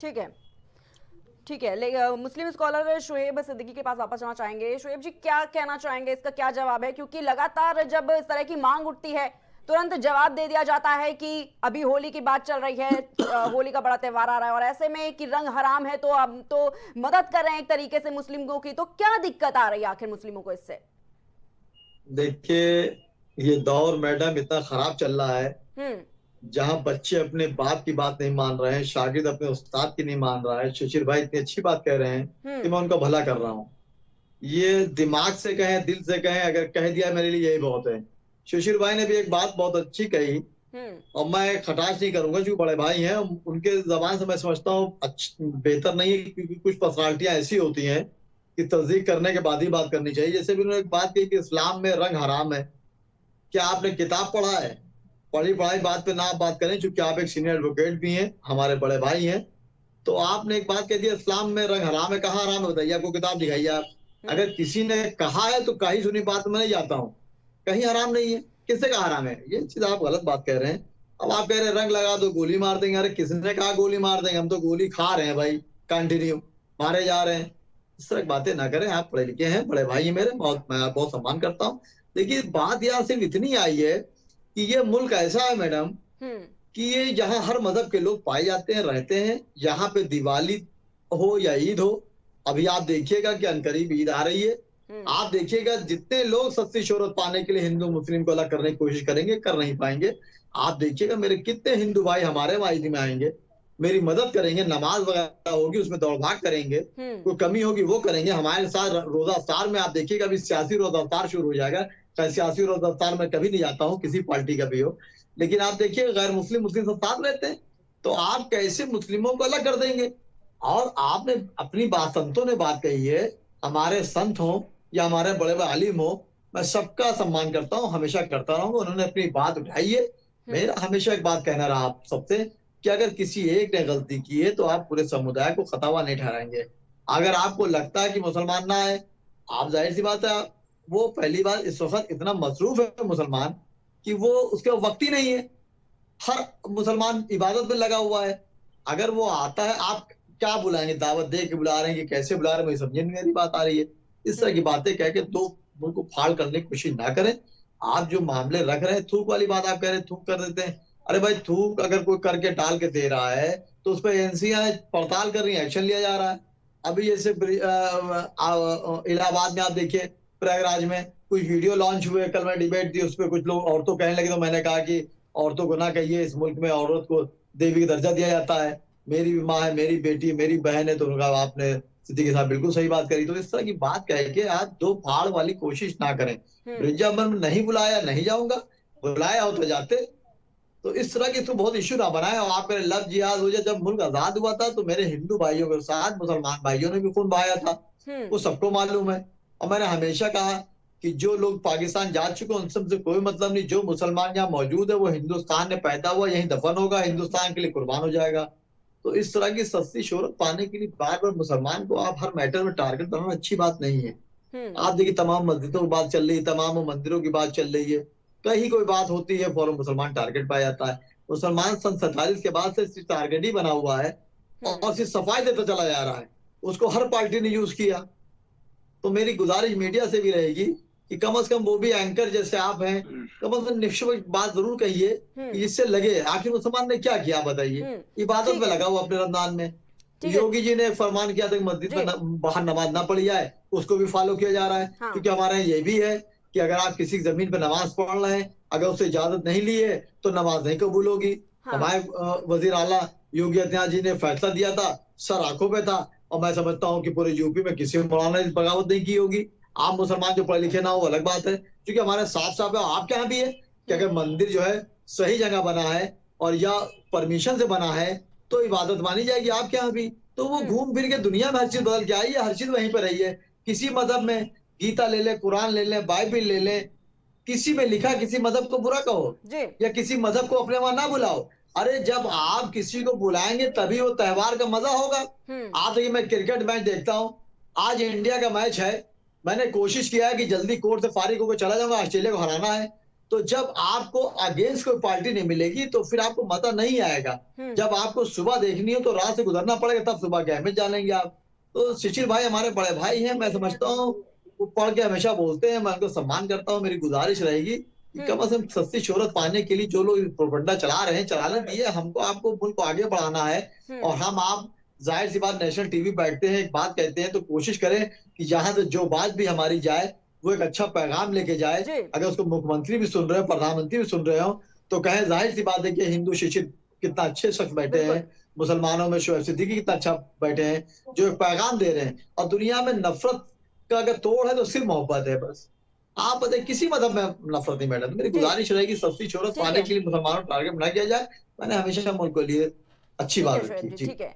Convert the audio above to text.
ठीक है, ठीक है। मुस्लिम स्कॉलर शुएब सिद्दीकी के पास वापस आना चाहेंगे। शुएब जी, क्या कहना चाहेंगे, इसका क्या जवाब है? क्योंकि लगातार जब इस तरह की मांग उठती है तुरंत जवाब दे दिया जाता है कि अभी होली की बात चल रही है, होली का बड़ा त्योहार आ रहा है और ऐसे में कि रंग हराम है तो अब तो मदद कर रहे हैं एक तरीके से मुस्लिमों की। तो क्या दिक्कत आ रही है आखिर मुस्लिमों को इससे? देखिए, ये दौर मैडम इतना खराब चल रहा है, हम्म। जहां बच्चे अपने बाप की बात नहीं मान रहे हैं, शागिर्द अपने उस्ताद की नहीं मान रहा है। शिशिर भाई इतनी अच्छी बात कह रहे हैं कि हम्म। मैं उनका भला कर रहा हूँ। ये दिमाग से कहें, दिल से कहें, अगर कह दिया मेरे लिए यही बहुत है। शिशिर भाई ने भी एक बात बहुत अच्छी कही, हम्म। और मैं खटाश नहीं करूंगा, जो बड़े भाई हैं उनके जबान से मैं समझता हूँ बेहतर नहीं है, क्योंकि कुछ पर्सनालिटियां ऐसी होती हैं कि तस्दीक करने के बाद ही बात करनी चाहिए। जैसे भी उन्होंने एक बात कही कि इस्लाम में रंग हराम है। क्या आपने किताब पढ़ा है? पढ़ी पढ़ाई बात पे ना आप बात करें, चूंकि आप एक सीनियर एडवोकेट भी हैं, हमारे बड़े भाई हैं। तो आपने एक बात कह दी, इस्लाम में रंग हराम है। कहाँ हराम है बताइए, आपको किताब दिखाइए आप। हम्म। अगर किसी ने कहा है तो कहीं सुनी बात में नहीं जाता हूँ, कहीं हराम नहीं है। किसने कहा हराम है? ये चीज आप गलत बात कह रहे हैं। अब आप कह रहे हैं रंग लगा दो गोली मार देंगे। अरे किसने कहा गोली मार देंगे? हम तो गोली खा रहे हैं भाई, कंटिन्यू मारे जा रहे हैं। इस तरह की बातें ना करें। आप पढ़े लिखे हैं, बड़े भाई हैं मेरे, बहुत मैं बहुत सम्मान करता हूँ। देखिए, बात यहाँ सिर्फ इतनी आई है कि ये मुल्क ऐसा है मैडम हम्म। कि ये यहाँ हर मजहब के लोग पाए जाते हैं, रहते हैं। यहाँ पे दिवाली हो या ईद हो, अभी आप देखिएगा कि अनकरीब ईद आ रही है। हम्म। आप देखिएगा जितने लोग सस्ती शोहरत पाने के लिए हिंदू मुस्लिम को अलग करने की कोशिश करेंगे, कर नहीं पाएंगे। आप देखिएगा मेरे कितने हिंदू भाई हमारे वहां ईद में आएंगे, मेरी मदद करेंगे, नमाज वगैरह होगी उसमें दौड़ भाग करेंगे, हम्म। कोई कमी होगी वो करेंगे हमारे साथ। रोजा अफ्तार में आप देखिएगा अभी सियासी रोजा अफ्तार शुरू हो जाएगा। सियासी रोजा अफ्तार में कभी नहीं जाता हूँ, किसी पार्टी का भी हो, लेकिन आप देखिए गैर मुस्लिम मुस्लिम सब साथ रहते हैं। तो आप कैसे मुस्लिमों को अलग कर देंगे? और आपने अपनी बात, संतों ने बात कही है, हमारे संत हो या हमारे बड़े बड़े आलिम हो, मैं सबका सम्मान करता हूँ, हमेशा करता रहूंगा। उन्होंने अपनी बात उठाई है। हम्म। मेरा हमेशा एक बात कहना रहा आप सबसे कि अगर किसी एक ने गलती की है तो आप पूरे समुदाय को खतावा नहीं ठहराएंगे। अगर आपको लगता है कि मुसलमान ना है, आप जाहिर सी बात है, वो पहली बार इस वक्त इतना मसरूफ है मुसलमान कि वो उसके वक्त ही नहीं है। हर मुसलमान इबादत में लगा हुआ है। अगर वो आता है, आप क्या बुलाएंगे? दावत दे के बुला रहे हैं कि कैसे बुला रहे हैं? मुझे समझ नहीं मेरी बात आ रही है। इस तरह की हम्म। बातें कह के दो मुल्क को फाड़ करने की कोशिश ना करें। आप जो मामले रख रहे हैं, थूक वाली बात आप कह रहे हैं, थूक कर देते हैं। अरे भाई, थूक अगर कोई करके टाल के दे रहा है तो उस पर एजेंसियां पड़ताल कर रही है, एक्शन लिया जा रहा है। अभी जैसे इलाहाबाद में आप देखिए, प्रयागराज में कुछ वीडियो लॉन्च हुए, कल मैं डिबेट थी उस पर, कुछ लोग औरतों कहने लगे, तो मैंने कहा कि औरतों को ना कहिए, इस मुल्क में औरत को देवी का दर्जा दिया जाता है। मेरी भी माँ है, मेरी बेटी है, मेरी बहन है। तो उन्होंने कहा आपने सिद्दीकी साहब बिल्कुल सही बात करी। तो इस तरह की बात कह के आप दो फाड़ वाली कोशिश ना करें। हम्म। ब्रिज अमन में नहीं बुलाया, नहीं जाऊंगा, बुलाया हो तो जाते। तो इस तरह की तो बहुत इश्यू ना बनाए। और आप मेरे लव जिहाद हो जाए, जब मुल्क आजाद हुआ था तो मेरे हिंदू भाइयों के साथ मुसलमान भाइयों ने भी खून बहाया था, हम्म। वो सबको मालूम है। और मैंने हमेशा कहा कि जो लोग पाकिस्तान जा चुके हैं उनसे मुझे कोई मतलब नहीं। जो मुसलमान यहाँ मौजूद है वो हिंदुस्तान में पैदा हुआ, यहीं दफन होगा, हिंदुस्तान के लिए कुर्बान हो जाएगा। तो इस तरह की सस्ती शोहरत पाने के लिए बार बार मुसलमान को आप हर मैटर में टारगेट बनाना अच्छी बात नहीं है। हम्म। आप देखिए, तमाम मस्जिदों की बात चल रही है, तमाम मंदिरों की बात चल रही है, कहीं कोई बात होती है फौरन मुसलमान टारगेट पाया जाता है। मुसलमान सन 47 के बाद से सिर्फ टारगेट ही बना हुआ है, हम्म। और सिर्फ सफाई देता चला जा रहा है। उसको हर पार्टी ने यूज किया। तो मेरी गुजारिश मीडिया से भी रहेगी कि कम से कम वो भी एंकर जैसे आप हैं, कम से कम निष्पक्ष बात जरूर कहिए कि हम्म। जिससे लगे आखिर मुसलमान ने क्या किया बताइए। हम्म। इबादत ठीक में है। लगा हुआ अपने रमजान में। ठीक है। योगी जी ने फरमान किया था कि मस्जिद जी। में बाहर नमाज ना पढ़ी जाए, उसको भी फॉलो किया जा रहा है। हाँ। क्योंकि हमारे यहाँ ये भी है कि अगर आप किसी जमीन पर नमाज पढ़ रहे हैं, अगर उससे इजाजत नहीं ली है तो नमाज नहीं कबूल होगी। हाँ। हमारे वजीर आला योगी आदित्यनाथ जी ने फैसला दिया था, सर आंखों पे था। और मैं समझता हूँ कि पूरे यूपी में किसी मौलाना ने बगावत नहीं की होगी। आप मुसलमान जो पढ़े लिखे ना हो अलग बात है, क्योंकि हमारे साफ साफ है, आपके यहाँ भी है कि अगर मंदिर जो है सही जगह बना है और या परमिशन से बना है तो इबादत मानी जाएगी आपके यहाँ भी। तो वो हम्म। घूम फिर के दुनिया में हर चीज बदल के आई है, हर चीज वहीं पर रही है। किसी मजहब में गीता ले ले, कुरान ले ले, बाइबिल ले ले, किसी में लिखा किसी मजहब को बुरा कहो जी। या किसी मजहब को अपने वहां ना बुलाओ। अरे जब आप किसी को बुलाएंगे तभी वो त्योहार का मजा होगा। हम्म। आप देखिए, मैं क्रिकेट मैच देखता हूँ, आज इंडिया का मैच है, मैंने कोशिश किया है कि जल्दी कोर्ट से फारिग होकर चला जाऊंगा, ऑस्ट्रेलिया को हराना है। तो जब आपको अगेंस्ट कोई पार्टी नहीं मिलेगी तो फिर आपको मजा नहीं आएगा। जब आपको सुबह देखनी हो तो रात से गुजरना पड़ेगा, तब सुबह के अहमियत जानेंगे आप। तो शिशिर भाई हमारे बड़े भाई हैं, मैं समझता हूँ वो पढ़ के हमेशा बोलते हैं, मैं उनको सम्मान करता हूँ। मेरी गुजारिश रहेगी कि कम से कम सस्ती शोहरत पाने के लिए जो लोग प्रोपेगेंडा चला रहे हैं, चलाने दिए। हमको आपको मुल्क को आगे बढ़ाना है और हम आप जाहिर सी बात नेशनल टीवी बैठते हैं, एक बात कहते हैं तो कोशिश करें कि जहां से जो बात भी हमारी जाए वो एक अच्छा पैगाम लेके जाए। अगर उसको मुख्यमंत्री भी सुन रहे हो, प्रधानमंत्री भी सुन रहे हो, तो कहें जाहिर सी बात है कि हिंदू शिक्षित कितना अच्छे शख्स बैठे हैं, मुसलमानों में शोएब सिद्दीकी कितना अच्छा बैठे हैं, जो एक पैगाम दे रहे हैं। और दुनिया में नफरत का अगर तोड़ है तो सिर्फ मोहब्बत है बस। आप बताइए, किसी मजहब में नफरत नहीं मैडम। मेरी गुजारिश रहेगी सस्ती शोहरत पाने के लिए मुसलमानों को टारगेट ना किया जाए। मैंने हमेशा मुल्क के लिए अच्छी बात रखी। ठीक है।